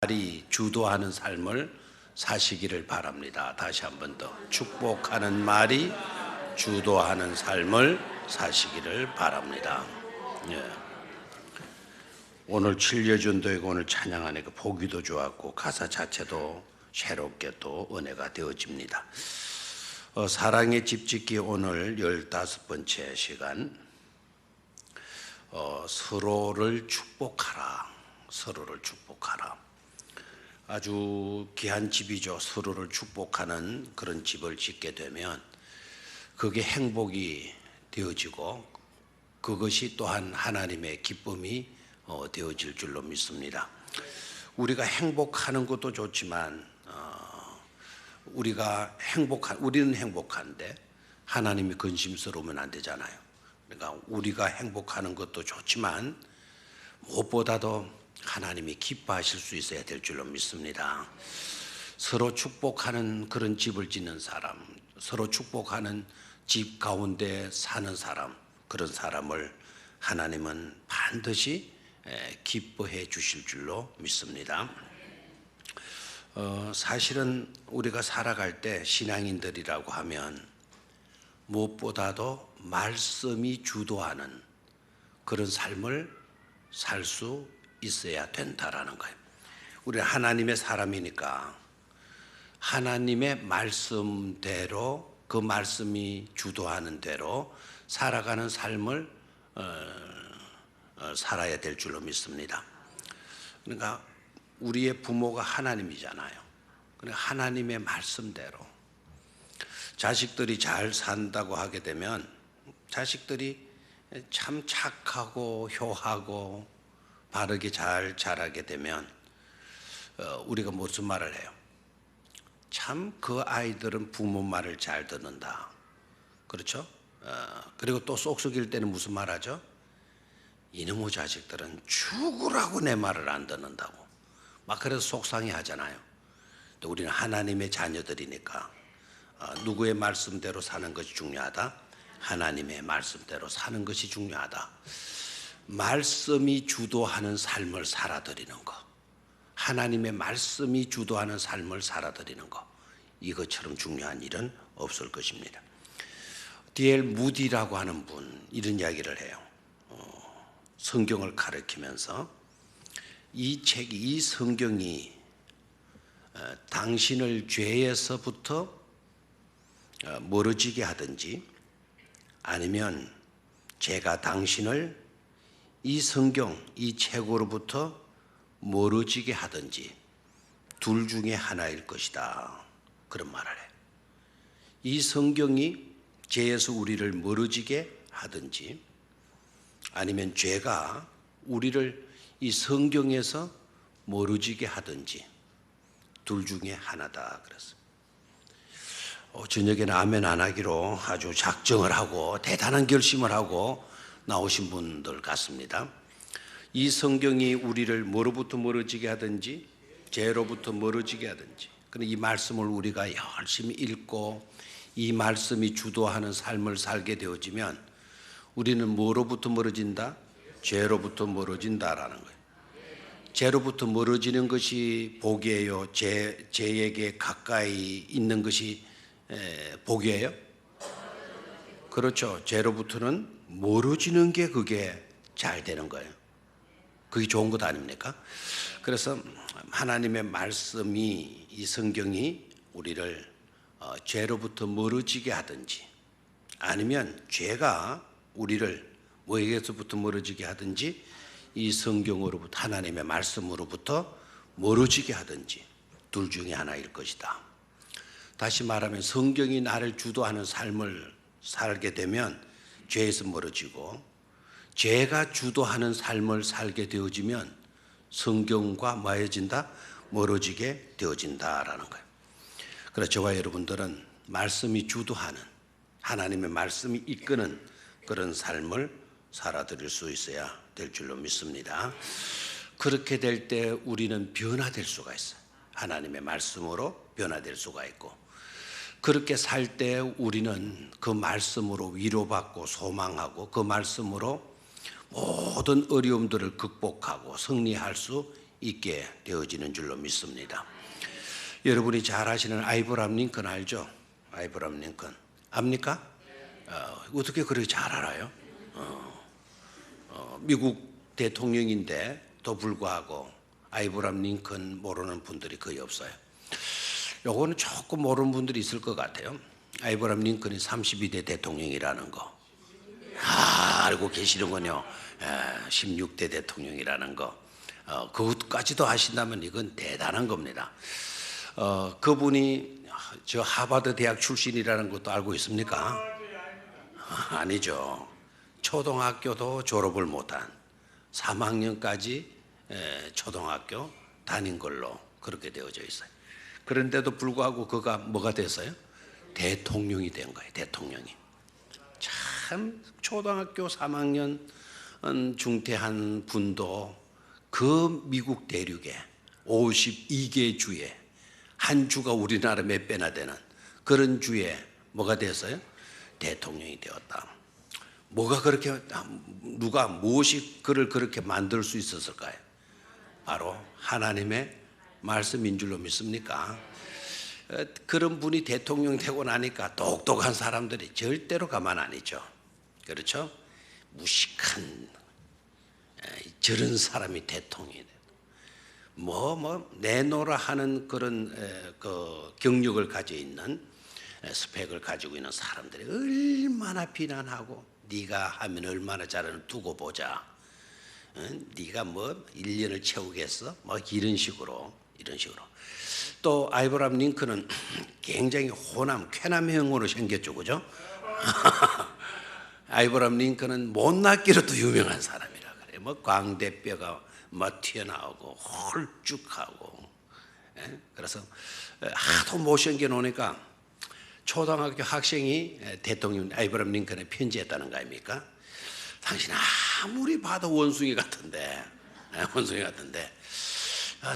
말이 주도하는 삶을 사시기를 바랍니다. 다시 한 번 더. 축복하는 말이 주도하는 삶을 사시기를 바랍니다. 예. 오늘 칠려준도이고 오늘 찬양하니 그 보기도 좋았고 가사 자체도 새롭게 또 은혜가 되어집니다. 사랑의 집짓기 오늘 15번째 시간. 서로를 축복하라. 서로를 축복하라. 아주 귀한 집이죠. 서로를 축복하는 그런 집을 짓게 되면 그게 행복이 되어지고 그것이 또한 하나님의 기쁨이 되어질 줄로 믿습니다. 우리가 행복하는 것도 좋지만 우리는 행복한데 하나님이 근심스러우면 안 되잖아요. 그러니까 우리가 행복하는 것도 좋지만 무엇보다도 하나님이 기뻐하실 수 있어야 될 줄로 믿습니다. 서로 축복하는 그런 집을 짓는 사람, 서로 축복하는 집 가운데 사는 사람, 그런 사람을 하나님은 반드시 기뻐해 주실 줄로 믿습니다. 사실은 우리가 살아갈 때 신앙인들이라고 하면 무엇보다도 말씀이 주도하는 그런 삶을 살 수 있어야 된다라는 거예요. 우리 하나님의 사람이니까 하나님의 말씀대로 그 말씀이 주도하는 대로 살아가는 삶을 살아야 될 줄로 믿습니다. 그러니까 우리의 부모가 하나님이잖아요. 그러니까 하나님의 말씀대로 자식들이 잘 산다고 하게 되면 자식들이 참 착하고 효하고 바르게 잘 자라게 되면 우리가 무슨 말을 해요? 참 그 아이들은 부모 말을 잘 듣는다. 그렇죠? 그리고 또 쏙쏙일 때는 무슨 말 하죠? 이놈의 자식들은 죽으라고 내 말을 안 듣는다고. 막 그래서 속상해 하잖아요. 또 우리는 하나님의 자녀들이니까 누구의 말씀대로 사는 것이 중요하다? 하나님의 말씀대로 사는 것이 중요하다. 말씀이 주도하는 삶을 살아드리는 것, 하나님의 말씀이 주도하는 삶을 살아드리는 것, 이것처럼 중요한 일은 없을 것입니다. D.L. 무디라고 하는 분 이런 이야기를 해요. 성경을 가르치면서 이 성경이 당신을 죄에서부터 멀어지게 하든지 아니면 죄가 당신을 이 성경, 이 책으로부터 멀어지게 하든지 둘 중에 하나일 것이다. 그런 말을 해요. 이 성경이 죄에서 우리를 멀어지게 하든지 아니면 죄가 우리를 이 성경에서 멀어지게 하든지 둘 중에 하나다 그랬어요. 저녁에는 아멘 안 하기로 아주 작정을 하고 대단한 결심을 하고 나오신 분들 같습니다. 이 성경이 우리를 뭐로부터 멀어지게 하든지 죄로부터 멀어지게 하든지 이 말씀을 우리가 열심히 읽고 이 말씀이 주도하는 삶을 살게 되어지면 우리는 뭐로부터 멀어진다? 죄로부터 멀어진다라는 거예요. 죄로부터 멀어지는 것이 복이에요? 죄에게 가까이 있는 것이 복이에요? 그렇죠. 죄로부터는 멀어지는 게 그게 잘 되는 거예요. 그게 좋은 것 아닙니까? 그래서 하나님의 말씀이 이 성경이 우리를 죄로부터 멀어지게 하든지 아니면 죄가 우리를 뭐에게서부터 멀어지게 하든지 이 성경으로부터 하나님의 말씀으로부터 멀어지게 하든지 둘 중에 하나일 것이다. 다시 말하면 성경이 나를 주도하는 삶을 살게 되면 죄에서 멀어지고 죄가 주도하는 삶을 살게 되어지면 성경과 뭐해진다? 멀어지게 되어진다라는 거예요. 그래서 저와 여러분들은 말씀이 주도하는 하나님의 말씀이 이끄는 그런 삶을 살아드릴 수 있어야 될 줄로 믿습니다. 그렇게 될 때 우리는 변화될 수가 있어요. 하나님의 말씀으로 변화될 수가 있고 그렇게 살 때 우리는 그 말씀으로 위로받고 소망하고 그 말씀으로 모든 어려움들을 극복하고 승리할 수 있게 되어지는 줄로 믿습니다. 여러분이 잘 아시는 아브라함 링컨 알죠? 아브라함 링컨 압니까? 어떻게 그렇게 잘 알아요? 미국 대통령인데도 불구하고 아브라함 링컨 모르는 분들이 거의 없어요. 요거는 조금 모르는 분들이 있을 것 같아요. 아브라함 링컨이 32대 대통령이라는 거. 알고 계시는군요. 16대 대통령이라는 거. 그것까지도 아신다면 이건 대단한 겁니다. 그분이 저 하버드 대학 출신이라는 것도 알고 있습니까? 아니죠. 초등학교도 졸업을 못한 3학년까지 초등학교 다닌 걸로 그렇게 되어져 있어요. 그런데도 불구하고 그가 뭐가 됐어요? 대통령이 된 거예요. 대통령이. 참 초등학교 3학년 중퇴한 분도 그 미국 대륙에 52개 주에 한 주가 우리나라 몇 배나 되는 그런 주에 뭐가 됐어요? 대통령이 되었다. 뭐가 그렇게 누가 무엇이 그를 그렇게 만들 수 있었을까요? 바로 하나님의 말씀인 줄로 믿습니까? 그런 분이 대통령 되고 나니까 똑똑한 사람들이 절대로 가만 안 있죠. 그렇죠? 무식한 저런 사람이 대통령이 돼. 내노라 하는 그런 그 경력을 가지고 있는 스펙을 가지고 있는 사람들이 얼마나 비난하고 네가 하면 얼마나 잘하는 두고 보자. 네가 1년을 채우겠어? 이런 식으로. 또 아브라함 링컨은 굉장히 호남, 쾌남형으로 생겼죠, 그죠? 아브라함 링컨은 못났기로도 유명한 사람이라 그래요. 광대뼈가 튀어나오고 홀쭉하고. 그래서 하도 못 생겨 놓으니까 초등학교 학생이 대통령 아브라함 링컨에 편지했다는 거 아닙니까? 당신 아무리 봐도 원숭이 같은데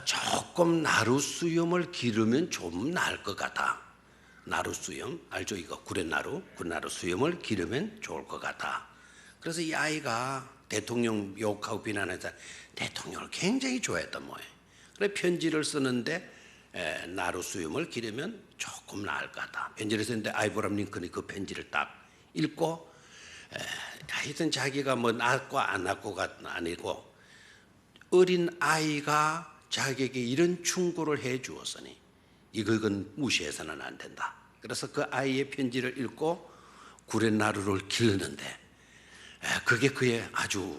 조금 나룻수염을 기르면 좀 나을 것 같아. 나룻수염 알죠? 이거 구렛나루 수염을 기르면 좋을 것 같아. 그래서 이 아이가 대통령 욕하고 비난해서 대통령을 굉장히 좋아했던 모양. 그래 편지를 쓰는데 나룻수염을 기르면 조금 나을 것 같아. 편지를 썼는데 아브라함 링컨이 그 편지를 딱 읽고 하여튼 자기가 낳고 안 낳고가 아니고 어린 아이가 자기에게 이런 충고를 해 주었으니 이건 무시해서는 안 된다. 그래서 그 아이의 편지를 읽고 구렛나루를 기르는데 그게 그의 아주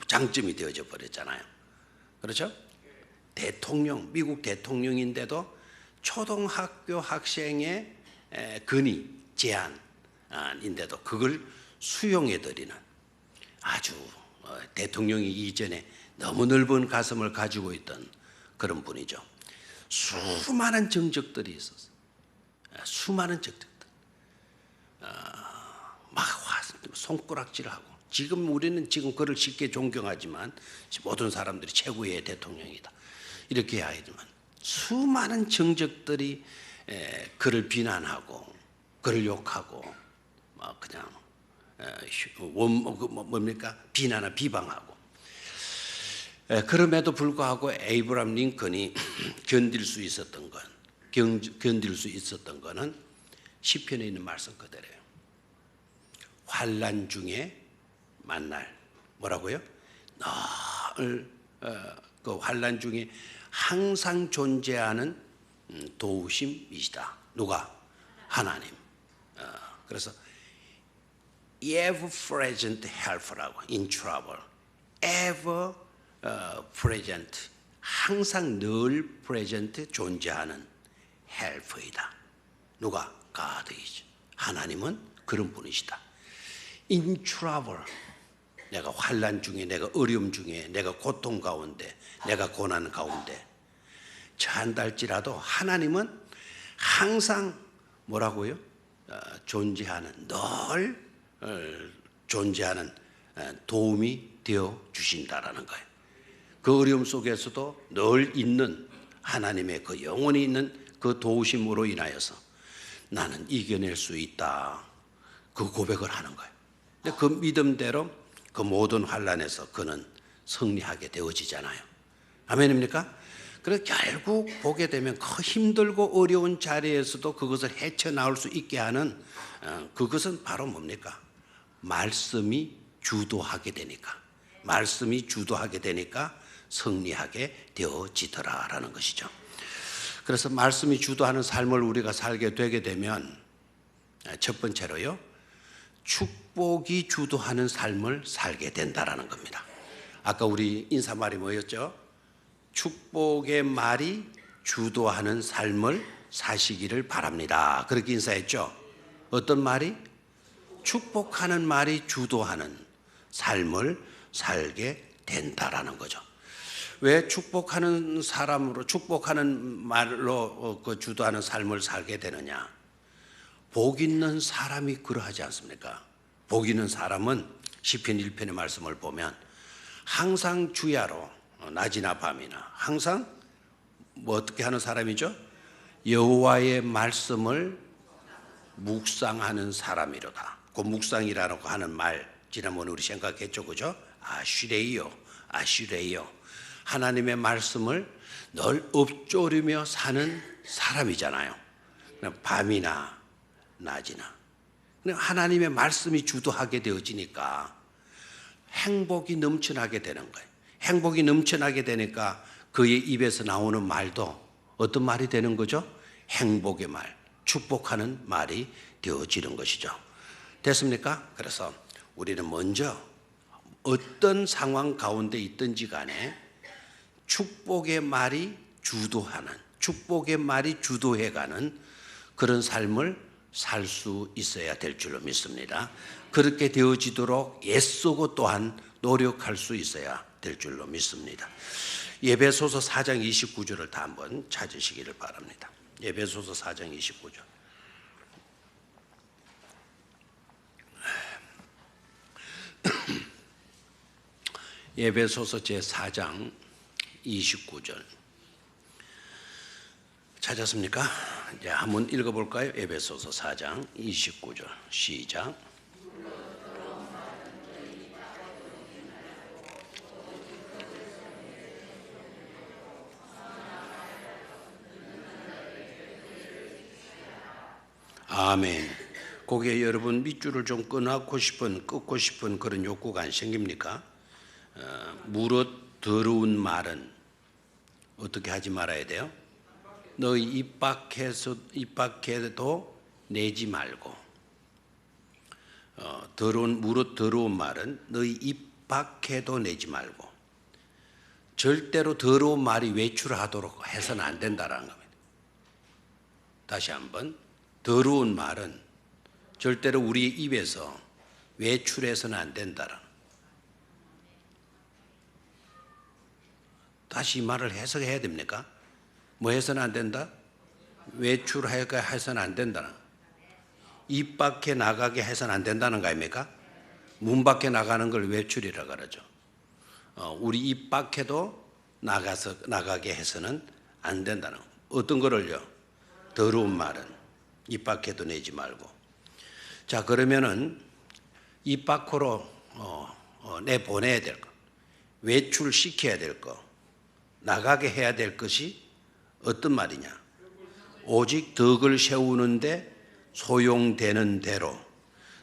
장점이 되어져 버렸잖아요. 그렇죠? 미국 대통령인데도 초등학교 학생의 건의 제안인데도 그걸 수용해드리는 아주 대통령이 이전에 너무 넓은 가슴을 가지고 있던 그런 분이죠. 수많은 정적들이 있었어요. 수많은 정적들. 손가락질하고 우리는 지금 그를 쉽게 존경하지만 모든 사람들이 최고의 대통령이다 이렇게 하지만 수많은 정적들이 그를 비난하고 그를 욕하고 그냥 비난하고 비방하고. 그럼에도 불구하고 아브라함 링컨이 견딜 수 있었던 거는 시편에 있는 말씀 그대로예요. 환난 중에 만날 뭐라고요? 늘 그 환난 중에 항상 존재하는 도우심이시다. 누가? 하나님. 그래서 ever present helper라고 in trouble. ever present 항상 늘 present 존재하는 helper이다. 누가? God이죠. 하나님은 그런 분이시다. in trouble 내가 환난 중에 내가 어려움 중에 내가 고통 가운데 내가 고난 가운데 처한달지라도 하나님은 항상 뭐라고요? 존재하는 늘 존재하는 도움이 되어 주신다라는 거예요. 그 어려움 속에서도 늘 있는 하나님의 그 영원히 있는 그 도우심으로 인하여서 나는 이겨낼 수 있다. 그 고백을 하는 거예요. 근데 그 믿음대로 그 모든 환난에서 그는 승리하게 되어지잖아요. 아멘입니까? 그래서 결국 보게 되면 그 힘들고 어려운 자리에서도 그것을 헤쳐나올 수 있게 하는 그것은 바로 뭡니까? 말씀이 주도하게 되니까, 말씀이 주도하게 되니까 승리하게 되어지더라라는 것이죠. 그래서 말씀이 주도하는 삶을 우리가 살게 되게 되면 첫 번째로요, 축복이 주도하는 삶을 살게 된다라는 겁니다. 아까 우리 인사말이 뭐였죠? 축복의 말이 주도하는 삶을 사시기를 바랍니다. 그렇게 인사했죠. 어떤 말이? 축복하는 말이 주도하는 삶을 살게 된다라는 거죠. 왜 축복하는 사람으로, 축복하는 말로 그 주도하는 삶을 살게 되느냐? 복 있는 사람이 그러하지 않습니까? 복 있는 사람은 시편 1편의 말씀을 보면 항상 주야로 낮이나 밤이나 항상 뭐 어떻게 하는 사람이죠? 여호와의 말씀을 묵상하는 사람이로다. 그 묵상이라고 하는 말 지난번에 우리 생각했죠, 그죠? 아슈레이요, 아슈레이요. 하나님의 말씀을 늘 읊조리며 사는 사람이잖아요. 밤이나 낮이나 하나님의 말씀이 주도하게 되어지니까 행복이 넘쳐나게 되는 거예요. 행복이 넘쳐나게 되니까 그의 입에서 나오는 말도 어떤 말이 되는 거죠? 행복의 말, 축복하는 말이 되어지는 것이죠. 됐습니까? 그래서 우리는 먼저 어떤 상황 가운데 있든지 간에 축복의 말이 주도하는, 축복의 말이 주도해가는 그런 삶을 살 수 있어야 될 줄로 믿습니다. 그렇게 되어지도록 애쓰고 또한 노력할 수 있어야 될 줄로 믿습니다. 에베소서 4장 29절을 다 한번 찾으시기를 바랍니다. 에베소서 4장 29절. 에베소서 제4장 29절 찾았습니까? 이제 한번 읽어볼까요? 에베소서 4장 29절 시작. 아멘. 거기에 여러분 밑줄을 좀 끊고 싶은 그런 욕구가 안 생깁니까? 무릇 더러운 말은 어떻게 하지 말아야 돼요? 너희 입 밖에도 내지 말고. 무릇 더러운 말은 너희 입 밖에도 내지 말고. 절대로 더러운 말이 외출하도록 해서는 안 된다라는 겁니다. 다시 한번, 더러운 말은 절대로 우리의 입에서 외출해서는 안 된다라는. 다시 이 말을 해석해야 됩니까? 뭐 해서는 안 된다? 외출해서는 안 된다는. 입 밖에 나가게 해서는 안 된다는 거 아닙니까? 문 밖에 나가는 걸 외출이라고 그러죠. 우리 입 밖에도 나가게 해서는 안 된다는 거. 어떤 거를요? 더러운 말은 입 밖에도 내지 말고. 자, 그러면은 입 밖으로 내보내야 될 거, 외출시켜야 될 거, 나가게 해야 될 것이 어떤 말이냐? 오직 덕을 세우는데 소용되는 대로.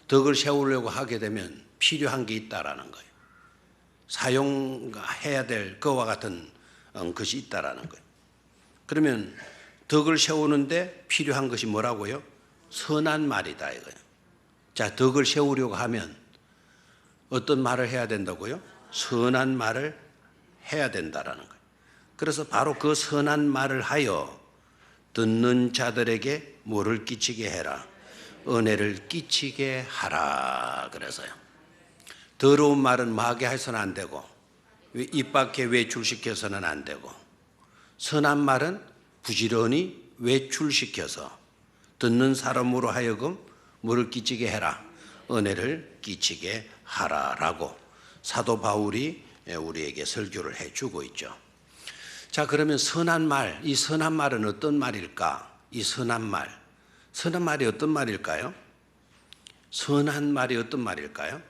덕을 세우려고 하게 되면 필요한 게 있다라는 거예요. 사용해야 될 그와 같은 것이 있다라는 거예요. 그러면 덕을 세우는데 필요한 것이 뭐라고요? 선한 말이다 이거예요. 자, 덕을 세우려고 하면 어떤 말을 해야 된다고요? 선한 말을 해야 된다라는 거예요. 그래서 바로 그 선한 말을 하여 듣는 자들에게 뭐를 끼치게 해라? 은혜를 끼치게 하라. 그래서요. 더러운 말은 마게 해서는 안 되고, 입 밖에 외출시켜서는 안 되고, 선한 말은 부지런히 외출시켜서 듣는 사람으로 하여금 뭐를 끼치게 해라? 은혜를 끼치게 하라라고 사도 바울이 우리에게 설교를 해주고 있죠. 자, 그러면 선한 말, 이 선한 말은 어떤 말일까? 이 선한 말이 어떤 말일까요? 선한 말이 어떤 말일까요?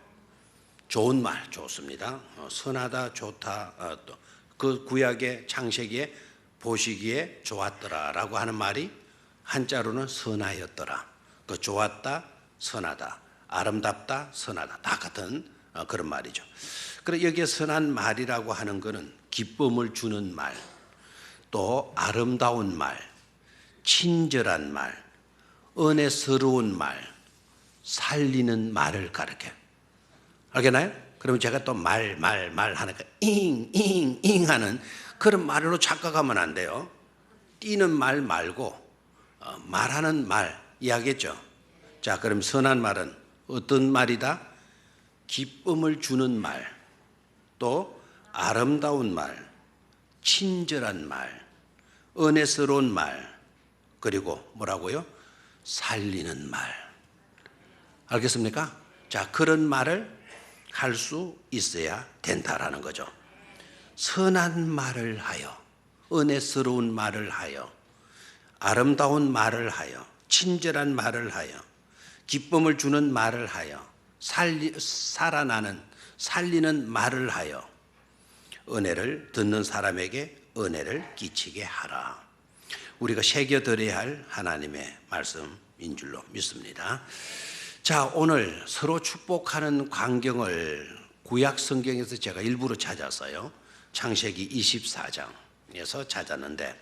좋은 말, 좋습니다. 선하다, 좋다, 또 그 구약의 창세기에 보시기에 좋았더라라고 하는 말이 한자로는 선하였더라. 그 좋았다, 선하다, 아름답다, 선하다 다 같은 그런 말이죠. 그리고 여기에 선한 말이라고 하는 것은 기쁨을 주는 말, 또 아름다운 말, 친절한 말, 은혜스러운 말, 살리는 말을 가르쳐요. 알겠나요? 그러면 제가 또 말 하니까 잉 하는 그런 말로 착각하면 안 돼요. 뛰는 말 말고 말하는 말 이야기했죠. 자, 그럼 선한 말은 어떤 말이다? 기쁨을 주는 말, 또 아름다운 말, 친절한 말, 은혜스러운 말, 그리고 뭐라고요? 살리는 말. 알겠습니까? 자, 그런 말을 할 수 있어야 된다라는 거죠. 선한 말을 하여, 은혜스러운 말을 하여, 아름다운 말을 하여, 친절한 말을 하여, 기쁨을 주는 말을 하여, 살아나는, 살리는 말을 하여, 은혜를 듣는 사람에게 은혜를 끼치게 하라. 우리가 새겨들어야 할 하나님의 말씀인 줄로 믿습니다. 자, 오늘 서로 축복하는 광경을 구약 성경에서 제가 일부러 찾았어요. 창세기 24장에서 찾았는데,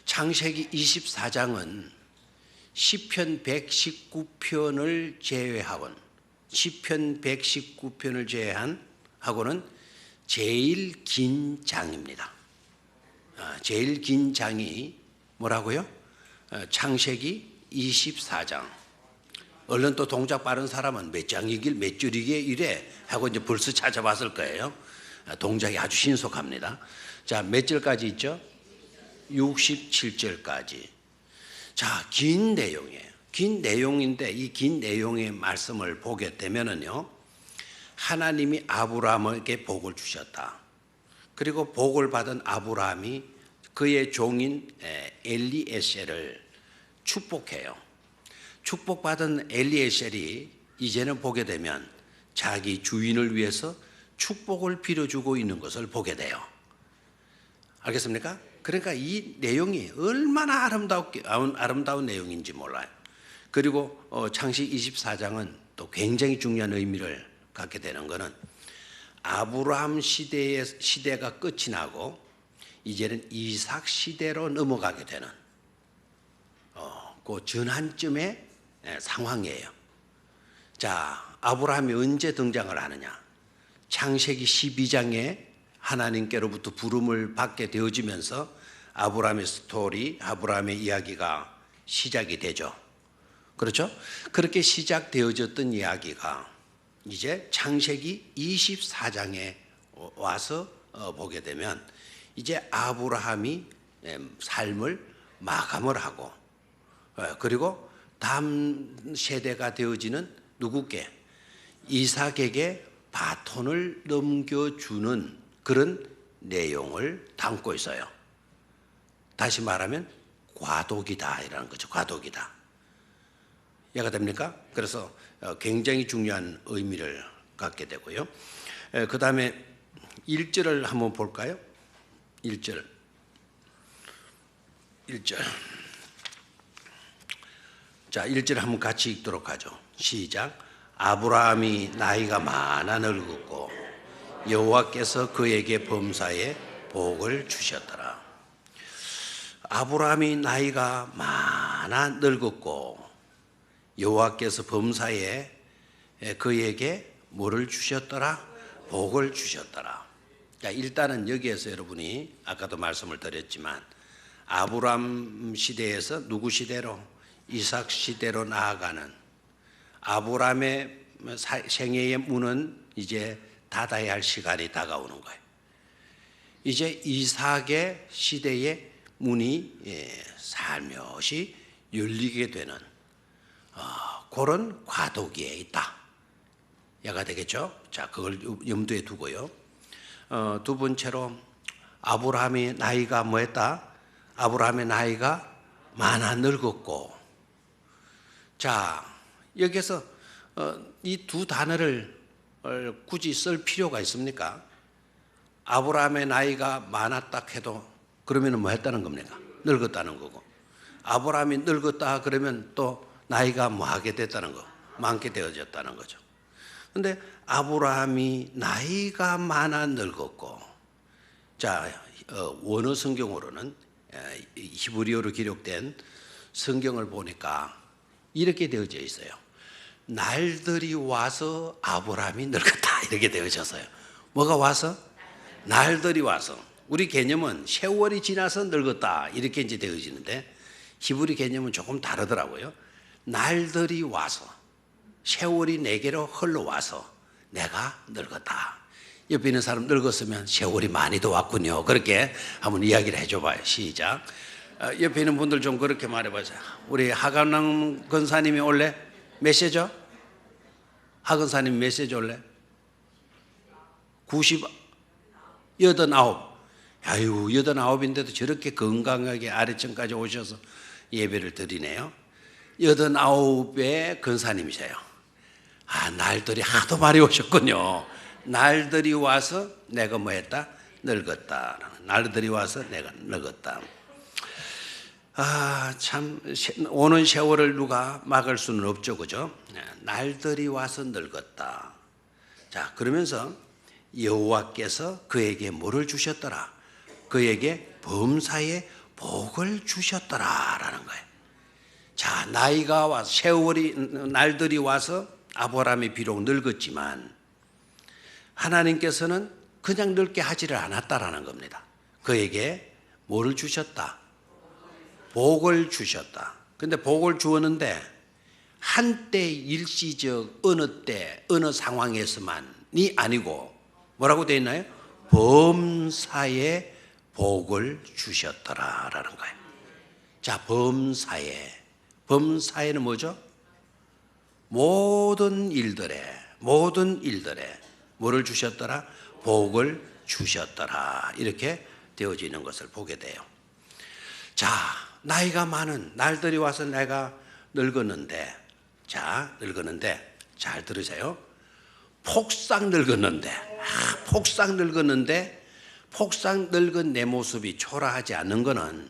창세기 24장은 시편 119편을 제외하고는, 시편 119편을 제외한 하고는 제일 긴 장입니다. 제일 긴 장이 뭐라고요? 창세기 24장. 얼른 또 동작 빠른 사람은 몇 장이길 몇 줄이게 이래 하고 이제 벌써 찾아봤을 거예요. 동작이 아주 신속합니다. 자, 몇 절까지 있죠? 67절까지. 자, 긴 내용이에요. 긴 내용인데 이 긴 내용의 말씀을 보게 되면은요, 하나님이 아브라함에게 복을 주셨다. 그리고 복을 받은 아브라함이 그의 종인 엘리에셀을 축복해요. 축복받은 엘리에셀이 이제는 보게 되면 자기 주인을 위해서 축복을 빌어주고 있는 것을 보게 돼요. 알겠습니까? 그러니까 이 내용이 얼마나 아름다운 내용인지 몰라요. 그리고 창세기 24장은 또 굉장히 중요한 의미를 갖게 되는 것은 아브라함 시대가 끝이 나고 이제는 이삭 시대로 넘어가게 되는 그 전환점의 상황이에요. 자, 아브라함이 언제 등장을 하느냐? 창세기 12장에 하나님께로부터 부름을 받게 되어지면서 아브라함의 스토리, 아브라함의 이야기가 시작이 되죠. 그렇죠? 그렇게 시작되어졌던 이야기가 이제 창세기 24장에 와서 보게 되면 이제 아브라함이 삶을 마감을 하고, 그리고 다음 세대가 되어지는 누구께? 이삭에게 바톤을 넘겨주는 그런 내용을 담고 있어요. 다시 말하면 과도기다 이라는 거죠. 과도기다. 이해가 됩니까? 그래서 굉장히 중요한 의미를 갖게 되고요. 그 다음에 1절을 한번 볼까요? 1절. 자, 1절 한번 같이 읽도록 하죠. 시작. 아브라함이 나이가 많아 늙었고 여호와께서 그에게 범사에 복을 주셨더라. 아브라함이 나이가 많아 늙었고 여호와께서 범사에 그에게 뭐를 주셨더라? 복을 주셨더라. 자, 일단은 여기에서 여러분이 아까도 말씀을 드렸지만 아브라함 시대에서 누구 시대로? 이삭 시대로 나아가는 아브라함의 생애의 문은 이제 닫아야 할 시간이 다가오는 거예요. 이제 이삭의 시대의 문이 살며시 열리게 되는 그런 과도기에 있다. 이해가 되겠죠? 자, 그걸 염두에 두고요. 두 번째로 아브라함의 나이가 뭐였다? 아브라함의 나이가 많아 늙었고. 자, 여기서 이 두 단어를 굳이 쓸 필요가 있습니까? 아브라함의 나이가 많았다 해도 그러면 뭐 했다는 겁니까? 늙었다는 거고. 아브라함이 늙었다 그러면 또 나이가 뭐 하게 됐다는 거, 많게 되어졌다는 거죠. 근데 아브라함이 나이가 많아 늙었고, 자, 원어 성경으로는 히브리어로 기록된 성경을 보니까 이렇게 되어져 있어요. 날들이 와서 아브라함이 늙었다 이렇게 되어졌어요. 뭐가 와서? 날들이 와서. 우리 개념은 세월이 지나서 늙었다 이렇게 이제 되어지는데 히브리 개념은 조금 다르더라고요. 날들이 와서, 세월이 내게로 흘러와서 내가 늙었다. 옆에 있는 사람 늙었으면 세월이 많이 더 왔군요. 그렇게 한번 이야기를 해줘봐요. 시작. 옆에 있는 분들 좀 그렇게 말해보세요. 우리 하관남 권사님이 올래? 몇 세죠? 하근사님 몇 세죠 올래? 89. 아유, 89인데도 저렇게 건강하게 아래층까지 오셔서 예배를 드리네요. 89의 권사님이세요. 아, 날들이 하도 많이 오셨군요. 날들이 와서 내가 뭐 했다? 늙었다. 날들이 와서 내가 늙었다. 아, 참, 오는 세월을 누가 막을 수는 없죠, 그죠? 날들이 와서 늙었다. 자, 그러면서 여호와께서 그에게 뭐를 주셨더라? 그에게 범사에 복을 주셨더라라는 거예요. 자, 나이가 와서 세월이 날들이 와서 아브라함이 비록 늙었지만 하나님께서는 그냥 늙게 하지를 않았다라는 겁니다. 그에게 뭐를 주셨다? 복을 주셨다. 근데 복을 주었는데 한때 일시적 어느 때 어느 상황에서만이 아니고 뭐라고 되어 있나요? 범사에 복을 주셨더라라는 거예요. 자, 범사에는 뭐죠? 모든 일들에 뭐를 주셨더라? 복을 주셨더라. 이렇게 되어지는 것을 보게 돼요. 자, 나이가 많은 날들이 와서 내가 늙었는데, 잘 들으세요. 폭삭 늙은 내 모습이 초라하지 않는 것은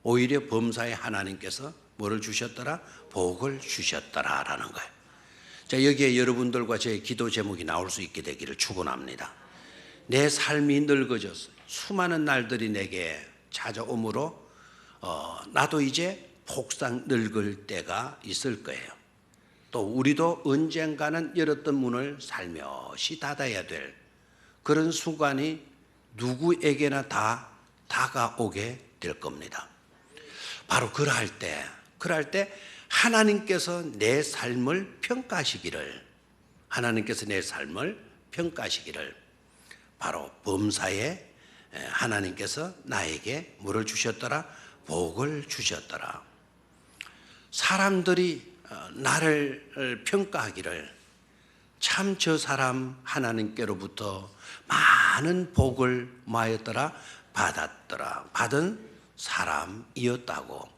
오히려 범사에 하나님께서 뭐를 주셨더라? 복을 주셨더라라는 거예요. 자, 여기에 여러분들과 저의 기도 제목이 나올 수 있게 되기를 축원합니다. 내 삶이 늙어졌어요. 수많은 날들이 내게 찾아오므로 나도 이제 폭삭 늙을 때가 있을 거예요. 또 우리도 언젠가는 열었던 문을 살며시 닫아야 될 그런 순간이 누구에게나 다 다가오게 될 겁니다. 바로 그럴 때 하나님께서 내 삶을 평가하시기를 바로 범사에 하나님께서 나에게 뭐를 주셨더라? 복을 주셨더라. 사람들이 나를 평가하기를 참 저 사람 하나님께로부터 많은 복을 뭐하였더라? 받은 사람이었다고,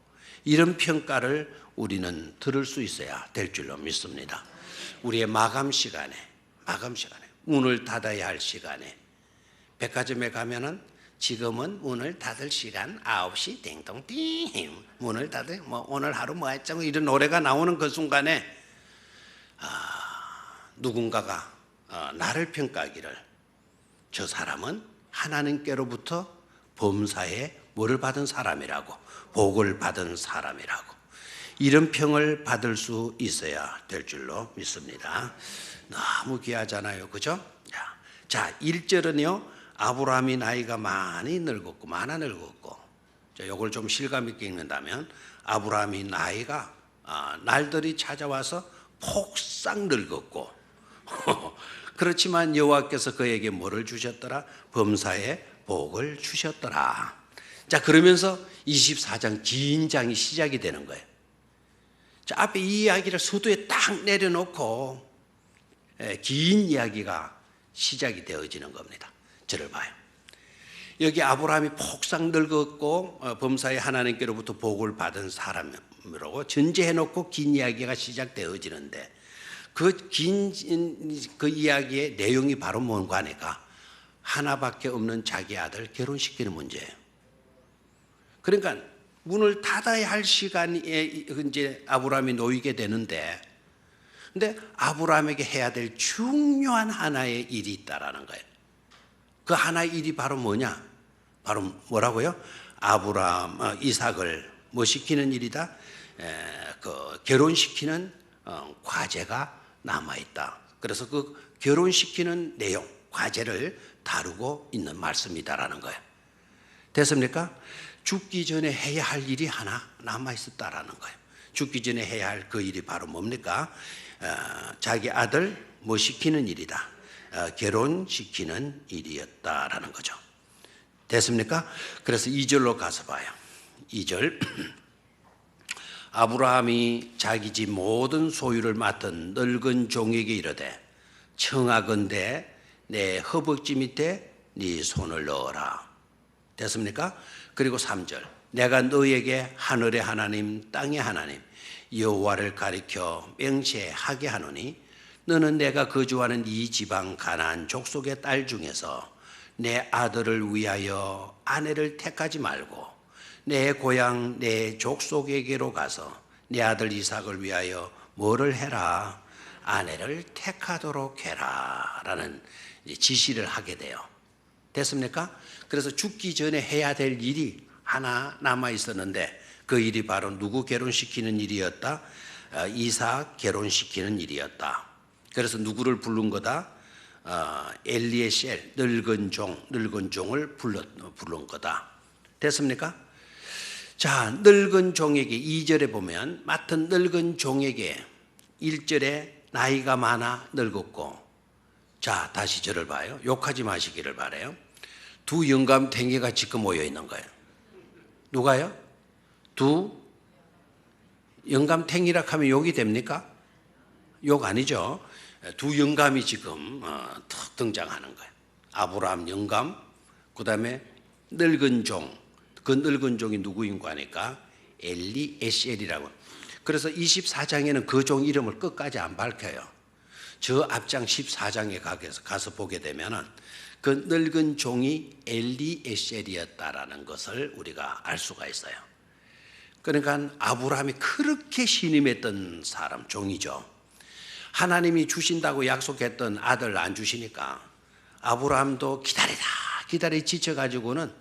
이런 평가를 우리는 들을 수 있어야 될 줄로 믿습니다. 우리의 마감 시간에 문을 닫아야 할 시간에 백화점에 가면은 지금은 문을 닫을 시간 9시 띵동띵 문을 닫을 오늘 하루 뭐 했죠? 이런 노래가 나오는 그 순간에 누군가가 나를 평가하기를 저 사람은 하나님께로부터 범사에 뭐를 받은 사람이라고, 복을 받은 사람이라고, 이런 평을 받을 수 있어야 될 줄로 믿습니다. 너무 귀하잖아요, 그죠? 자, 1절은요 아브라함이 나이가 많이 늙었고 자, 요걸 좀 실감 있게 읽는다면 아브라함이 나이가 날들이 찾아와서 폭삭 늙었고 그렇지만 여호와께서 그에게 뭐를 주셨더라? 범사에 복을 주셨더라. 자, 그러면서 24장 긴 장이 시작이 되는 거예요. 자, 앞에 이 이야기를 서두에 딱 내려놓고 긴 이야기가 시작이 되어지는 겁니다. 저를 봐요. 여기 아브라함이 폭삭 늙었고 범사에 하나님께로부터 복을 받은 사람이라고 전제해놓고 긴 이야기가 시작되어지는데 그 이야기의 내용이 바로 뭔가 하니까 하나밖에 없는 자기 아들 결혼시키는 문제예요. 그러니까 문을 닫아야 할 시간에 이제 아브라함이 놓이게 되는데, 근데 아브라함에게 해야 될 중요한 하나의 일이 있다라는 거예요. 그 하나의 일이 바로 뭐냐? 바로 뭐라고요? 이삭을 뭐 시키는 일이다? 그 결혼시키는 과제가 남아있다. 그래서 그 결혼시키는 내용, 과제를 다루고 있는 말씀이다라는 거예요. 됐습니까? 죽기 전에 해야 할 일이 하나 남아있었다라는 거예요. 죽기 전에 해야 할 그 일이 바로 뭡니까? 자기 아들 뭐 시키는 일이다. 결혼시키는 일이었다라는 거죠. 됐습니까? 그래서 2절로 가서 봐요. 2절. 아브라함이 자기 집 모든 소유를 맡은 늙은 종에게 이르되 청하건대 내 허벅지 밑에 네 손을 넣어라. 됐습니까? 그리고 3절. 내가 너에게 하늘의 하나님 땅의 하나님 여호와를 가리켜 맹세하게 하노니 너는 내가 거주하는 이 지방 가나안 족속의 딸 중에서 내 아들을 위하여 아내를 택하지 말고 내 고향 내 족속에게로 가서 내 아들 이삭을 위하여 뭐를 해라? 아내를 택하도록 해라 라는 지시를 하게 돼요. 됐습니까? 그래서 죽기 전에 해야 될 일이 하나 남아 있었는데 그 일이 바로 누구 결혼시키는 일이었다? 이삭 결혼시키는 일이었다. 그래서 누구를 부른 거다? 엘리에셀 늙은 종을 부른 거다. 됐습니까? 자, 늙은 종에게 2절에 보면 맡은 늙은 종에게 1절에 나이가 많아 늙었고, 자 다시 저를 봐요. 욕하지 마시기를 바라요. 두 영감탱이가 지금 모여 있는 거예요. 누가요? 두 영감탱이라 하면 욕이 됩니까? 욕 아니죠. 두 영감이 지금 탁 등장하는 거예요. 아브라함 영감, 그 다음에 늙은 종. 그 늙은 종이 누구인가 하니까 엘리에셀이라고. 그래서 24장에는 그 종 이름을 끝까지 안 밝혀요. 저 앞장 14장에 가서 보게 되면은 그 늙은 종이 엘리에셀이었다라는 것을 우리가 알 수가 있어요. 그러니까 아브라함이 그렇게 신임했던 사람, 종이죠. 하나님이 주신다고 약속했던 아들 안 주시니까 아브라함도 기다리 지쳐가지고는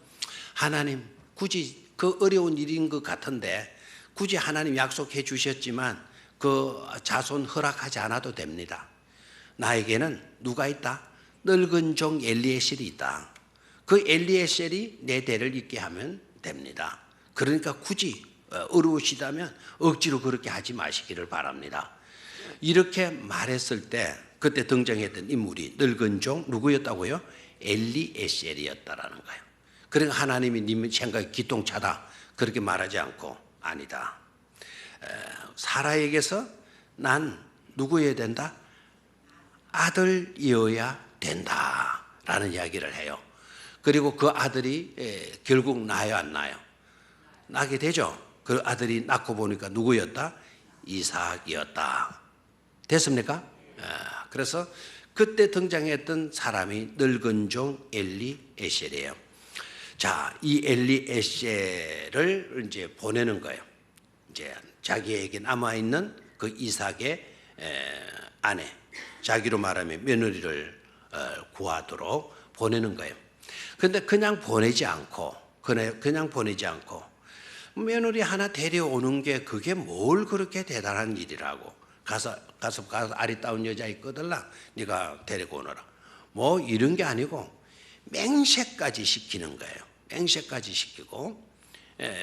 하나님 굳이 그 어려운 일인 것 같은데 굳이 하나님 약속해 주셨지만 그 자손 허락하지 않아도 됩니다. 나에게는 누가 있다? 늙은 종 엘리에셀이 있다. 그 엘리에셀이 내 대를 잇게 하면 됩니다. 그러니까 굳이 어려우시다면 억지로 그렇게 하지 마시기를 바랍니다. 이렇게 말했을 때 그때 등장했던 인물이 늙은 종 누구였다고요? 엘리에셀이었다라는 거예요. 그러니까 하나님이 님 생각이 기똥차다 그렇게 말하지 않고 아니다. 사라에게서 난 누구여야 된다? 아들이어야 된다라는 이야기를 해요. 그리고 그 아들이 결국 나요 안 나요? 나게 되죠. 그 아들이 낳고 보니까 누구였다? 이삭이었다. 됐습니까? 그래서 그때 등장했던 사람이 늙은 종 엘리에셀이에요. 자, 이 엘리에셀을 이제 보내는 거예요. 이제 자기에게 남아 있는 그 이삭의 아내, 자기로 말하면 며느리를 구하도록 보내는 거예요. 그런데 그냥 보내지 않고 며느리 하나 데려오는 게 그게 뭘 그렇게 대단한 일이라고. 가서 아리따운 여자 있거들라 네가 데리고 오너라. 뭐 이런 게 아니고 맹세까지 시키는 거예요. 맹세까지 시키고,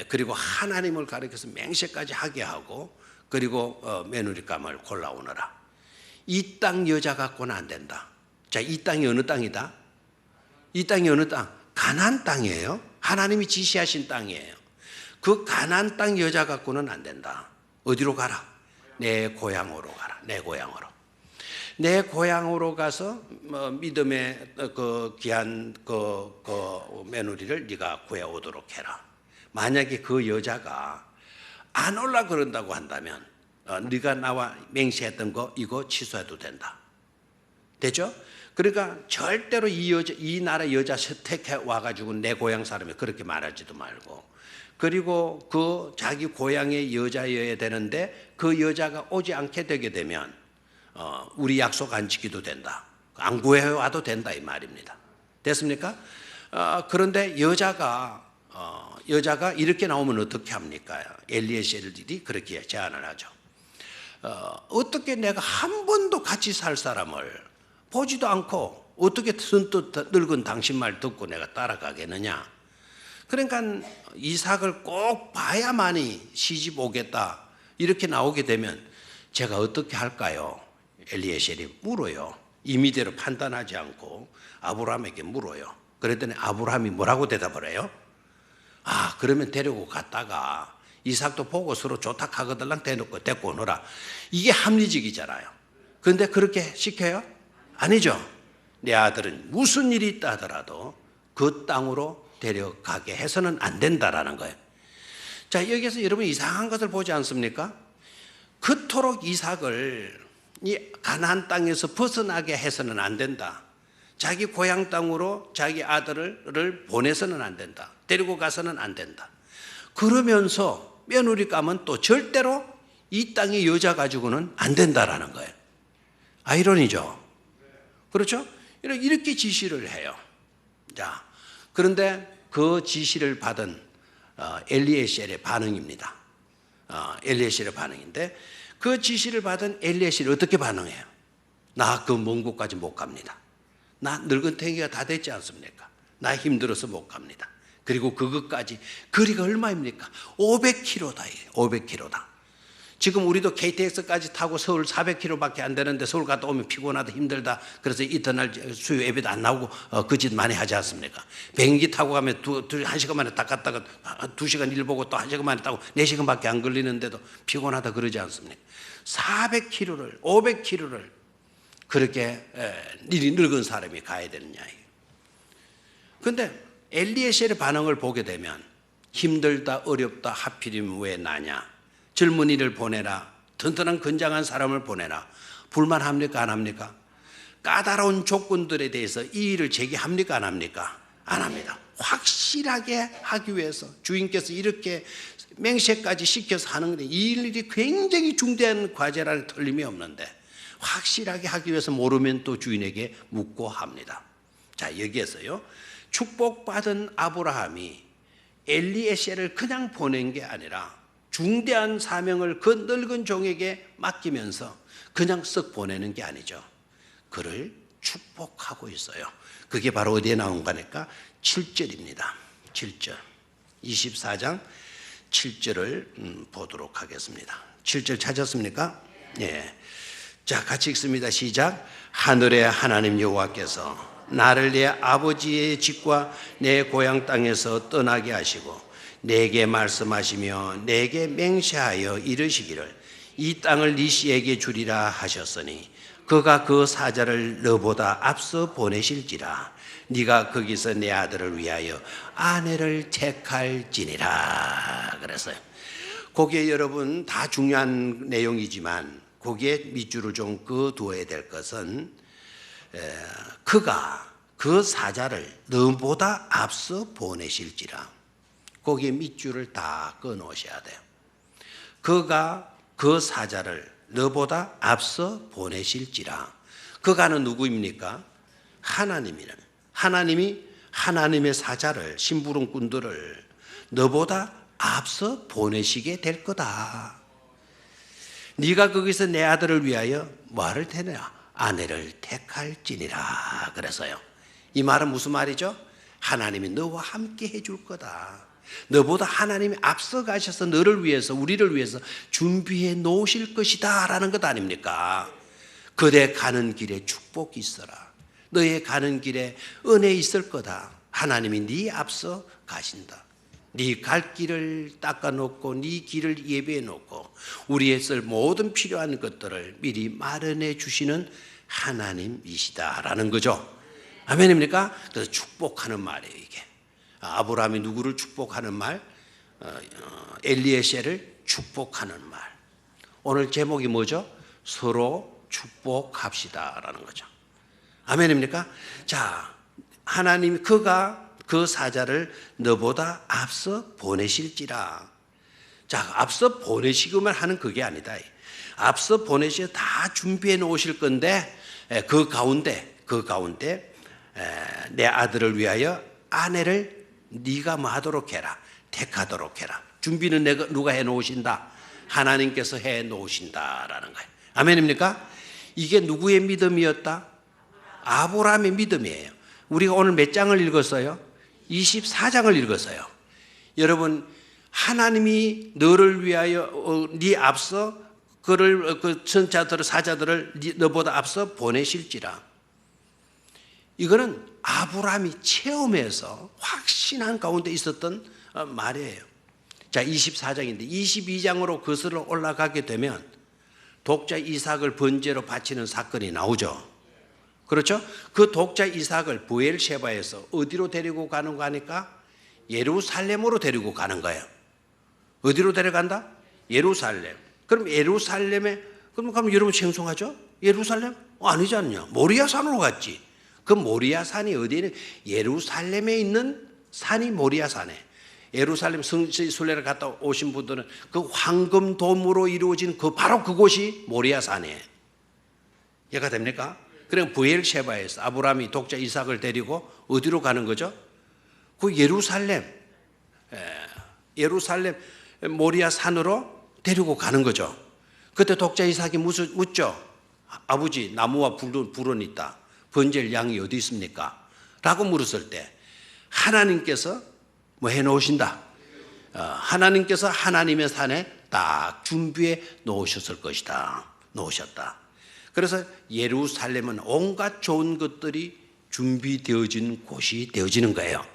그리고 하나님을 가리켜서 맹세까지 하게 하고, 그리고 며느리감을 골라오너라. 이 땅 여자 갖고는 안 된다. 자, 이 땅이 어느 땅이다? 이 땅이 어느 땅? 가나안 땅이에요. 하나님이 지시하신 땅이에요. 그 가나안 땅 여자 갖고는 안 된다. 어디로 가라? 내 고향으로 가라. 내 고향으로. 내 고향으로 가서 믿음의 그 귀한 그 며느리를 네가 구해오도록 해라. 만약에 그 여자가 안 올라 그런다고 한다면 네가 나와 맹세했던 거 이거 취소해도 된다. 됐죠? 그러니까 절대로 이 나라 여자 선택해 와가지고 내 고향 사람이 그렇게 말하지도 말고, 그리고 그 자기 고향의 여자여야 되는데 그 여자가 오지 않게 되게 되면 우리 약속 안 지키도 된다. 안 구해와도 된다 이 말입니다. 됐습니까? 그런데 여자가 이렇게 나오면 어떻게 합니까? 엘리에셀이 그렇게 제안을 하죠. 어떻게 내가 한 번도 같이 살 사람을 보지도 않고 어떻게 선뜻 늙은 당신 말 듣고 내가 따라가겠느냐. 그러니까 이삭을 꼭 봐야만이 시집 오겠다 이렇게 나오게 되면 제가 어떻게 할까요? 엘리에셀이 물어요. 임의대로 판단하지 않고 아브라함에게 물어요. 그랬더니 아브라함이 뭐라고 대답을 해요? 그러면 데리고 갔다가 이삭도 보고 서로 좋다 하거들랑 대놓고 데리고 오너라. 이게 합리적이잖아요. 그런데 그렇게 시켜요? 아니죠. 내 아들은 무슨 일이 있다 하더라도 그 땅으로 데려가게 해서는 안 된다라는 거예요. 자, 여기서 여러분 이상한 것을 보지 않습니까? 그토록 이삭을 이 가나안 땅에서 벗어나게 해서는 안 된다. 자기 고향 땅으로 자기 아들을 보내서는 안 된다. 데리고 가서는 안 된다. 그러면서 며느리 감은 또 절대로 이 땅의 여자 가지고는 안 된다라는 거예요. 아이러니죠. 그렇죠? 이렇게 지시를 해요. 자, 그런데 그 지시를 받은 엘리에셀의 반응입니다. 엘리에셀의 반응인데 그 지시를 받은 엘리에셀이 어떻게 반응해요? 나 그 먼 곳까지 못 갑니다. 나 늙은 탱이가 다 됐지 않습니까? 나 힘들어서 못 갑니다. 그리고 그것까지 거리가 얼마입니까? 500km다. 500km다. 지금 우리도 KTX까지 타고 서울 400km밖에 안 되는데 서울 갔다 오면 피곤하다 힘들다. 그래서 이튿날 수요 예배도 안 나오고 그 짓 많이 하지 않습니까? 비행기 타고 가면 1시간 만에 딱 갔다가 2시간 일 보고 또 1시간 만에 타고 4시간밖에 안 걸리는데도 피곤하다 그러지 않습니까? 400km를 500km를 그렇게 늙은 사람이 가야 되느냐. 그런데 엘리에셀의 반응을 보게 되면 힘들다 어렵다 하필이면 왜 나냐. 젊은이를 보내라. 튼튼한 건장한 사람을 보내라. 불만합니까? 안 합니까? 까다로운 조건들에 대해서 이의를 제기합니까? 안 합니까? 안 합니다. 확실하게 하기 위해서 주인께서 이렇게 맹세까지 시켜서 하는 건데 이 일이 굉장히 중대한 과제라는 틀림이 없는데 확실하게 하기 위해서 모르면 또 주인에게 묻고 합니다. 자, 여기에서요. 축복받은 아브라함이 엘리에셀을 그냥 보낸 게 아니라 중대한 사명을 그 늙은 종에게 맡기면서 그냥 쓱 보내는 게 아니죠. 그를 축복하고 있어요. 그게 바로 어디에 나온 거니까 7절입니다. 7절. 24장 7절을 보도록 하겠습니다. 7절 찾았습니까? 예. 자, 같이 읽습니다. 시작. 하늘의 하나님 여호와께서 나를 내 아버지의 집과 내 고향 땅에서 떠나게 하시고 내게 말씀하시며 내게 맹세하여 이르시기를 이 땅을 네 씨에게 주리라 하셨으니 그가 그 사자를 너보다 앞서 보내실지라 네가 거기서 내 아들을 위하여 아내를 택할지니라 그랬어요. 거기에 여러분 다 중요한 내용이지만 거기에 밑줄을 좀 그어두어야 될 것은 그가 그 사자를 너보다 앞서 보내실지라. 거기에 밑줄을 다 끊어놓으셔야 돼요. 그가 그 사자를 너보다 앞서 보내실지라. 그가는 누구입니까? 하나님이라는. 하나님이 하나님의 사자를 심부름꾼들을 너보다 앞서 보내시게 될 거다. 네가 거기서 내 아들을 위하여 뭐를 테냐? 아내를 택할지니라 그래서요. 이 말은 무슨 말이죠? 하나님이 너와 함께 해줄 거다. 너보다 하나님이 앞서 가셔서 너를 위해서 우리를 위해서 준비해 놓으실 것이다 라는 것 아닙니까? 그대 가는 길에 축복이 있어라. 너의 가는 길에 은혜 있을 거다. 하나님이 네 앞서 가신다. 네 갈 길을 닦아놓고 네 길을 예배해 놓고 우리의 쓸 모든 필요한 것들을 미리 마련해 주시는 하나님이시다라는 거죠. 아멘입니까? 그래서 축복하는 말이에요 이게. 아브라함이 누구를 축복하는 말? 엘리에셀을 축복하는 말. 오늘 제목이 뭐죠? 서로 축복합시다라는 거죠. 아멘입니까? 자, 하나님이 그가 그 사자를 너보다 앞서 보내실지라. 자, 앞서 보내시기만 하는 그게 아니다. 앞서 보내셔 다 준비해 놓으실 건데 그 가운데 내 아들을 위하여 아내를 네가 뭐 하도록 해라. 택하도록 해라. 준비는 누가 해 놓으신다? 하나님께서 해 놓으신다라는 거예요. 아멘입니까? 이게 누구의 믿음이었다? 아브라함의 믿음이에요. 우리가 오늘 몇 장을 읽었어요? 24장을 읽었어요. 여러분, 하나님이 너를 위하여 네 앞서 그 선자들을 사자들을 너보다 앞서 보내실지라. 이거는 아브라함이 체험해서 확신한 가운데 있었던 말이에요. 자, 24장인데 22장으로 거슬러 올라가게 되면 독자 이삭을 번제로 바치는 사건이 나오죠. 그렇죠? 그 독자 이삭을 브엘셰바에서 어디로 데리고 가는 거 하니까 예루살렘으로 데리고 가는 거예요. 어디로 데려간다? 예루살렘. 그럼 예루살렘에 그럼 여러분 생소하죠? 예루살렘? 아니지 않냐? 모리아산으로 갔지. 그 모리아산이 어디에 있는? 예루살렘에 있는 산이 모리아산에. 예루살렘 성지순례를 갔다 오신 분들은 그 황금돔으로 이루어진 바로 그곳이 모리아산이에요. 이해가 됩니까? 그럼 브엘셰바에서 아브라함이 독자 이삭을 데리고 어디로 가는 거죠? 그 예루살렘 모리아산으로 데리고 가는 거죠. 그때 독자 이삭이 묻죠. 아버지, 나무와 불은 있다. 번제할 양이 어디 있습니까? 라고 물었을 때 하나님께서 뭐 해놓으신다. 하나님께서 하나님의 산에 딱 준비해 놓으셨을 것이다. 놓으셨다. 그래서 예루살렘은 온갖 좋은 것들이 준비되어진 곳이 되어지는 거예요.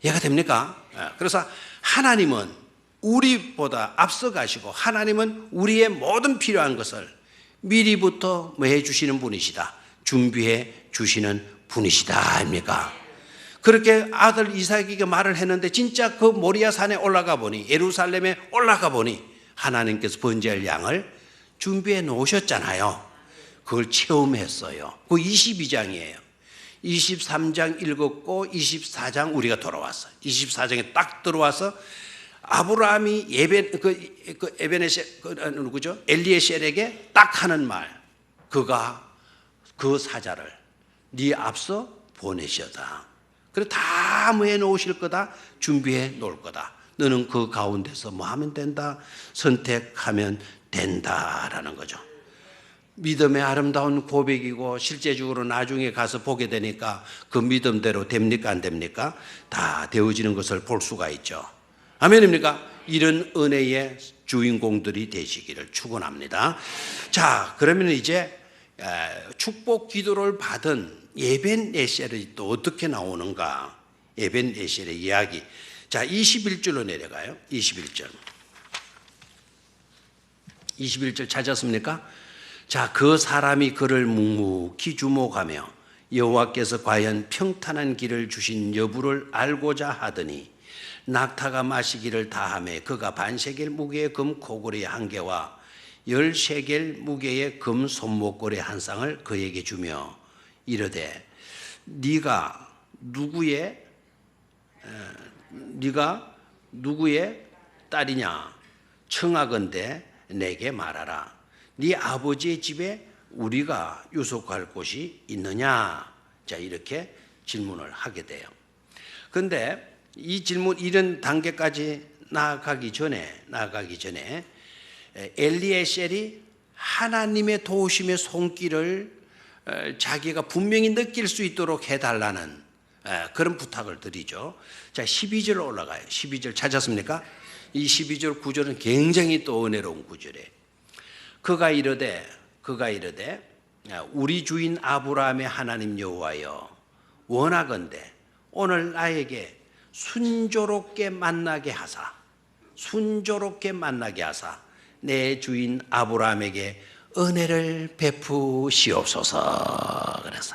이해가 됩니까? 그래서 하나님은 우리보다 앞서 가시고 하나님은 우리의 모든 필요한 것을 미리부터 뭐 해주시는 분이시다. 준비해 주시는 분이시다. 아닙니까? 그렇게 아들 이삭에게 말을 했는데 진짜 그 모리아산에 올라가 보니 예루살렘에 올라가 보니 하나님께서 번제할 양을 준비해 놓으셨잖아요. 그걸 체험했어요. 그 22장이에요. 23장 읽었고 24장 우리가 돌아왔어요. 24장에 딱 들어와서 아브라함이 누구죠? 엘리에셀에게 딱 하는 말. 그가 그 사자를 네 앞서 보내셔다. 그래 다 뭐 해놓으실 거다. 준비해 놓을 거다. 너는 그 가운데서 뭐 하면 된다. 선택하면 된다라는 거죠. 믿음의 아름다운 고백이고 실제적으로 나중에 가서 보게 되니까 그 믿음대로 됩니까 안 됩니까? 다 되어지는 것을 볼 수가 있죠. 아멘입니까? 이런 은혜의 주인공들이 되시기를 축원합니다. 자, 그러면 이제 축복 기도를 받은 에벤에셀이 또 어떻게 나오는가? 에벤에셀의 이야기. 자, 21절로 내려가요. 21절 찾았습니까? 자, 그 사람이 그를 묵묵히 주목하며 여호와께서 과연 평탄한 길을 주신 여부를 알고자 하더니 낙타가 마시기를 다하며 그가 반세겔 무게의 금 코골이 한 개와 10세겔 무게의 금 손목걸이 한 쌍을 그에게 주며 이르되 네가 누구의 딸이냐? 청하건대 내게 말하라. 네 아버지의 집에 우리가 유속할 곳이 있느냐? 자, 이렇게 질문을 하게 돼요. 그런데 이 질문 이런 단계까지 나아가기 전에 엘리에셀이 하나님의 도우심의 손길을 자기가 분명히 느낄 수 있도록 해달라는 그런 부탁을 드리죠. 자, 12절 올라가요. 12절 찾았습니까? 이 12절 구절은 굉장히 또 은혜로운 구절이에요. 그가 이르되 우리 주인 아브라함의 하나님 여호와여 원하건대 오늘 나에게 순조롭게 만나게 하사 내 주인 아브라함에게 은혜를 베푸시옵소서. 그래서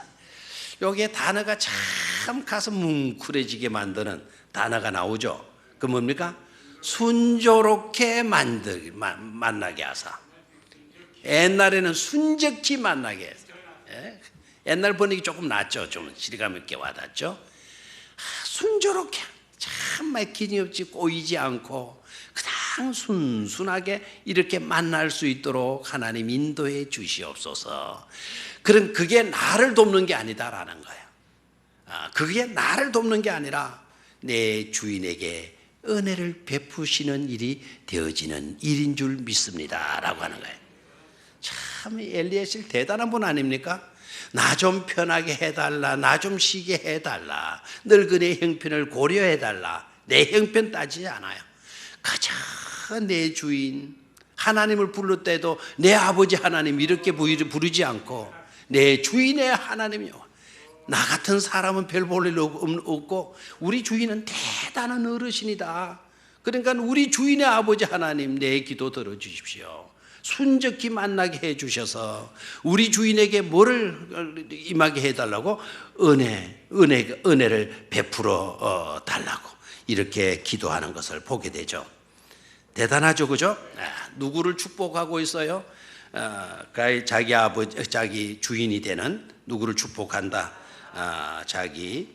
여기에 단어가 참 가슴 뭉클해지게 만드는 단어가 나오죠. 그 뭡니까? 순조롭게 만나게 하사. 옛날에는 순적히 만나게 했어요. 옛날 번역이 조금 낫죠. 좀 실감 있게 와닿죠. 순조롭게 정말 기념없이 꼬이지 않고 그냥 순순하게 이렇게 만날 수 있도록 하나님 인도해 주시옵소서. 그럼 그게 나를 돕는 게 아니다라는 거예요. 그게 나를 돕는 게 아니라 내 주인에게 은혜를 베푸시는 일이 되어지는 일인 줄 믿습니다라고 하는 거예요. 참 엘리에셀 대단한 분 아닙니까? 나 좀 편하게 해달라, 나 좀 쉬게 해달라, 늙은의 형편을 고려해달라, 내 형편 따지지 않아요. 그저 내 주인 하나님을 부를 때도 내 아버지 하나님 이렇게 부르지 않고 내 주인의 하나님이요, 나 같은 사람은 별 볼 일 없고 우리 주인은 대단한 어르신이다. 그러니까 우리 주인의 아버지 하나님 내 기도 들어주십시오. 순적히 만나게 해주셔서 우리 주인에게 뭐를 임하게 해달라고? 은혜를 베풀어 달라고 이렇게 기도하는 것을 보게 되죠. 대단하죠, 그죠? 누구를 축복하고 있어요? 자기 아버지, 자기 주인이 되는 누구를 축복한다? 자기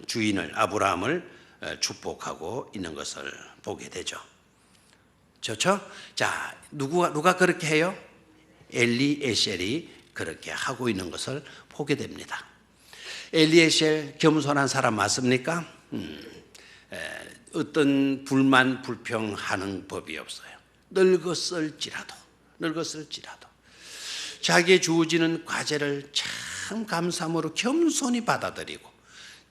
주인을, 아브라함을 축복하고 있는 것을 보게 되죠. 좋죠? 자, 누가 그렇게 해요? 엘리에셀이 그렇게 하고 있는 것을 보게 됩니다. 엘리에셀 겸손한 사람 맞습니까? 어떤 불만 불평하는 법이 없어요. 늙었을지라도 자기의 주어지는 과제를 참 감사함으로 겸손히 받아들이고,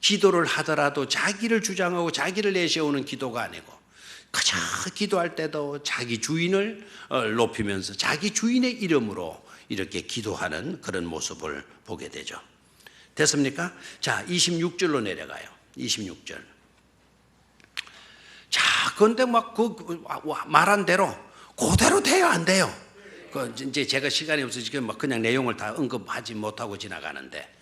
기도를 하더라도 자기를 주장하고 자기를 내세우는 기도가 아니고 그저 기도할 때도 자기 주인을 높이면서 자기 주인의 이름으로 이렇게 기도하는 그런 모습을 보게 되죠. 됐습니까? 자, 26절로 내려가요. 26절. 자, 그런데 막 말한 대로 그대로 돼요, 안 돼요? 이제 제가 시간이 없어서 지금 막 그냥 내용을 다 언급하지 못하고 지나가는데,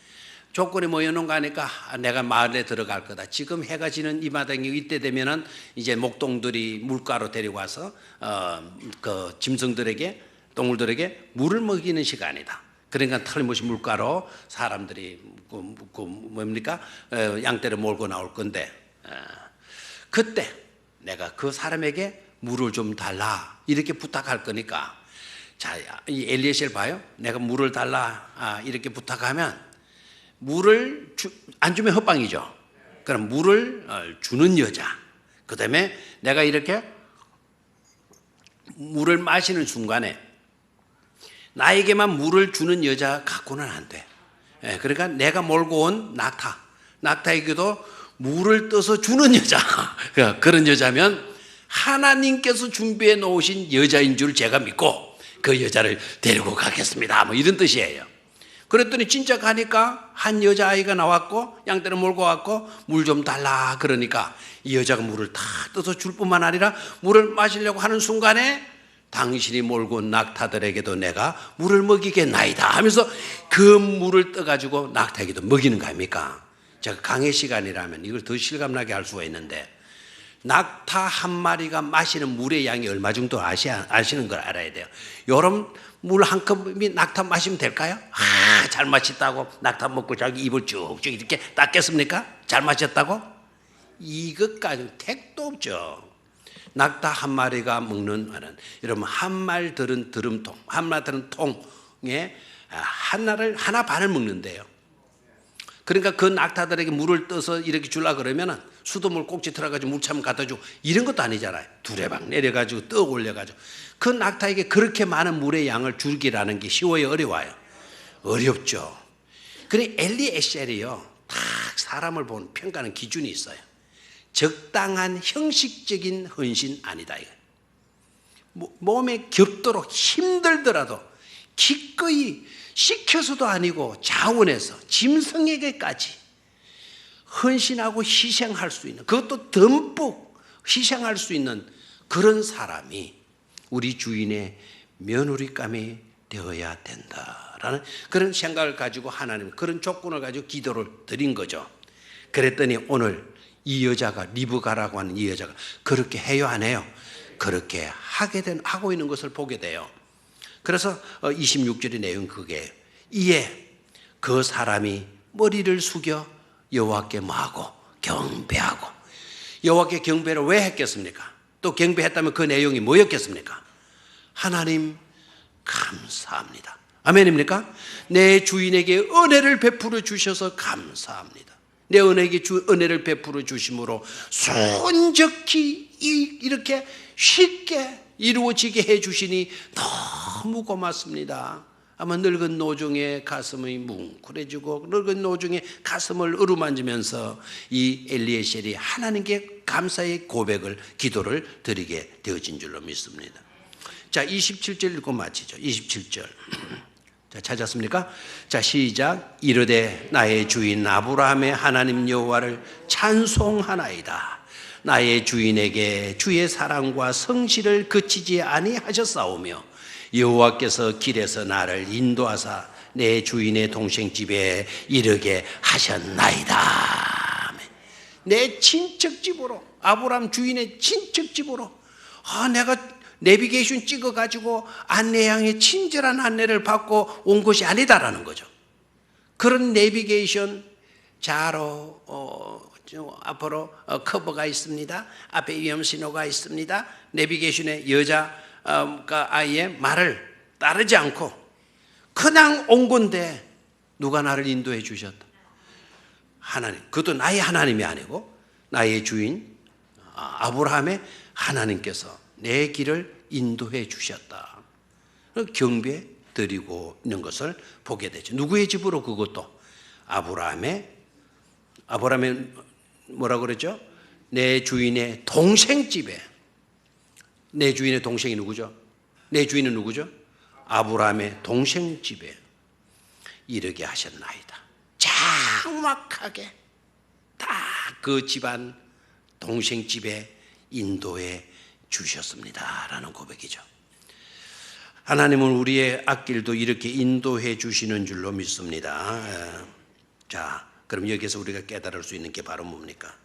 조건이 뭐였는가 하니까 내가 마을에 들어갈 거다. 지금 해가 지는 이 마당이 이때 되면은 이제 목동들이 물가로 데리고 와서 그 짐승들에게, 동물들에게 물을 먹이는 시간이다. 그러니까 털못이 물가로 사람들이 뭡니까? 양떼를 몰고 나올 건데, 그때 내가 그 사람에게 물을 좀 달라 이렇게 부탁할 거니까, 자, 이 엘리에셀 봐요. 내가 물을 달라 이렇게 부탁하면 물을 안 주면 헛방이죠. 그럼 물을 주는 여자, 그 다음에 내가 이렇게 물을 마시는 순간에 나에게만 물을 주는 여자 갖고는 안 돼. 그러니까 내가 몰고 온 낙타에게도 물을 떠서 주는 여자, 그런 여자면 하나님께서 준비해 놓으신 여자인 줄 제가 믿고 그 여자를 데리고 가겠습니다, 뭐 이런 뜻이에요. 그랬더니 진짜 가니까 한 여자아이가 나왔고 양떼를 몰고 왔고 물 좀 달라 그러니까 이 여자가 물을 다 떠서 줄 뿐만 아니라 물을 마시려고 하는 순간에 당신이 몰고 온 낙타들에게도 내가 물을 먹이겠나이다 하면서 그 물을 떠가지고 낙타에게도 먹이는 거 아닙니까? 제가 강의 시간이라면 이걸 더 실감나게 할 수가 있는데, 낙타 한 마리가 마시는 물의 양이 얼마 정도 아시는 걸 알아야 돼요. 여러분, 물 한 컵이 낙타 마시면 될까요? 잘 마셨다고 낙타 먹고 자기 입을 쭉쭉 이렇게 닦겠습니까? 잘 마셨다고? 이것까지 택도 없죠. 낙타 한 마리가 먹는 말은, 여러분, 한 말 들은 드럼통, 한 말 들은 통에 하나 반을 먹는데요. 그러니까 그 낙타들에게 물을 떠서 이렇게 주려고 그러면은 수돗물 꼭지 틀어가지고 물참 갖다 주고 이런 것도 아니잖아요. 두레박 내려가지고 떡 올려가지고. 그 낙타에게 그렇게 많은 물의 양을 주기라는 게 쉬워요, 어려워요? 어렵죠. 그래 엘리에셀이요, 딱 사람을 보는 평가하는 기준이 있어요. 적당한 형식적인 헌신 아니다 이거. 몸에 겹도록 힘들더라도 기꺼이 시켜서도 아니고 자원해서 짐승에게까지 헌신하고 희생할 수 있는, 그것도 듬뿍 희생할 수 있는 그런 사람이 우리 주인의 며느리감이 되어야 된다라는 그런 생각을 가지고 하나님 그런 조건을 가지고 기도를 드린 거죠. 그랬더니 오늘 이 여자가, 리브가라고 하는 이 여자가 그렇게 해요, 안 해요? 그렇게 하고 있는 것을 보게 돼요. 그래서 26절의 내용 그게, 이에 그 사람이 머리를 숙여 여호와께 뭐하고 경배하고. 여호와께 경배를 왜 했겠습니까? 또 경배했다면 그 내용이 뭐였겠습니까? 하나님 감사합니다. 아멘입니까? 내 주인에게 은혜를 베풀어 주셔서 감사합니다. 내 은혜를 베풀어 주심으로 순적히 이렇게 쉽게 이루어지게 해주시니 너무 고맙습니다. 아마 늙은 노종의 가슴이 뭉클해지고 늙은 노종의 가슴을 어루만지면서 이 엘리에셀이 하나님께 감사의 고백을, 기도를 드리게 되어진 줄로 믿습니다. 자, 27절 읽고 마치죠. 27절. 자, 찾았습니까? 자, 시작. 이르되 나의 주인 아브라함의 하나님 여호와를 찬송하나이다. 나의 주인에게 주의 사랑과 성실을 그치지 아니하셨사오며 여호와께서 길에서 나를 인도하사 내 주인의 동생 집에 이르게 하셨나이다. 내 친척집으로, 아브라함 주인의 친척집으로, 내가 내비게이션 찍어가지고 안내 향해 친절한 안내를 받고 온 것이 아니다라는 거죠. 그런 내비게이션 자로 앞으로 커버가 있습니다. 앞에 위험신호가 있습니다. 내비게이션에 여자가 아이의 말을 따르지 않고 그냥 온 건데 누가 나를 인도해 주셨다? 하나님. 그것도 나의 하나님이 아니고 나의 주인 아브라함의 하나님께서 내 길을 인도해 주셨다. 경배 드리고 있는 것을 보게 되죠. 누구의 집으로? 그것도 아브라함의 뭐라고 그러죠? 내 주인의 동생 집에. 내 주인의 동생이 누구죠? 내 주인은 누구죠? 아브라함의 동생 집에 이르게 하셨나이다. 정확하게 딱 그 집안 동생 집에 인도해 주셨습니다 라는 고백이죠. 하나님은 우리의 앞길도 이렇게 인도해 주시는 줄로 믿습니다. 자, 그럼 여기서 우리가 깨달을 수 있는 게 바로 뭡니까?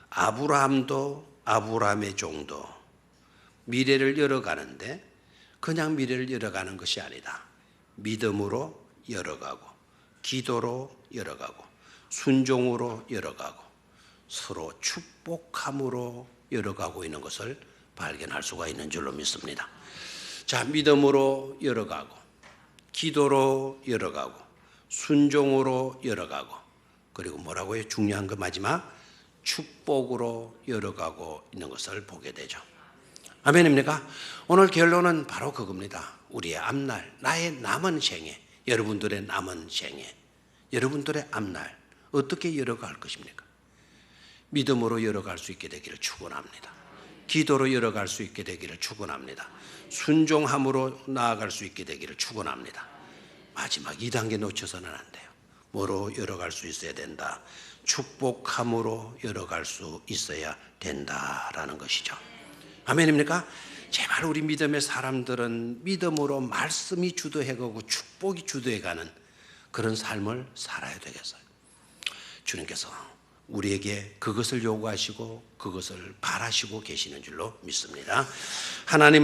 아브라함도 아브라함의 종도 미래를 열어가는데 그냥 미래를 열어가는 것이 아니다. 믿음으로 열어가고 기도로 열어가고 순종으로 열어가고 서로 축복함으로 열어가고 있는 것을 발견할 수가 있는 줄로 믿습니다. 자, 믿음으로 열어가고 기도로 열어가고 순종으로 열어가고 그리고 뭐라고요? 중요한 거 마지막 축복으로 열어가고 있는 것을 보게 되죠. 아멘입니까? 오늘 결론은 바로 그겁니다. 우리의 앞날, 나의 남은 생애, 여러분들의 남은 생애, 여러분들의 앞날 어떻게 열어갈 것입니까? 믿음으로 열어갈 수 있게 되기를 축원합니다. 기도로 열어갈 수 있게 되기를 축원합니다. 순종함으로 나아갈 수 있게 되기를 축원합니다. 마지막 2단계 놓쳐서는 안 돼요. 뭐로 열어갈 수 있어야 된다? 축복함으로 열어갈 수 있어야 된다라는 것이죠. 아멘입니까? 제발 우리 믿음의 사람들은 믿음으로 말씀이 주도해가고 축복이 주도해가는 그런 삶을 살아야 되겠어요. 주님께서 우리에게 그것을 요구하시고 그것을 바라시고 계시는 줄로 믿습니다. 하나님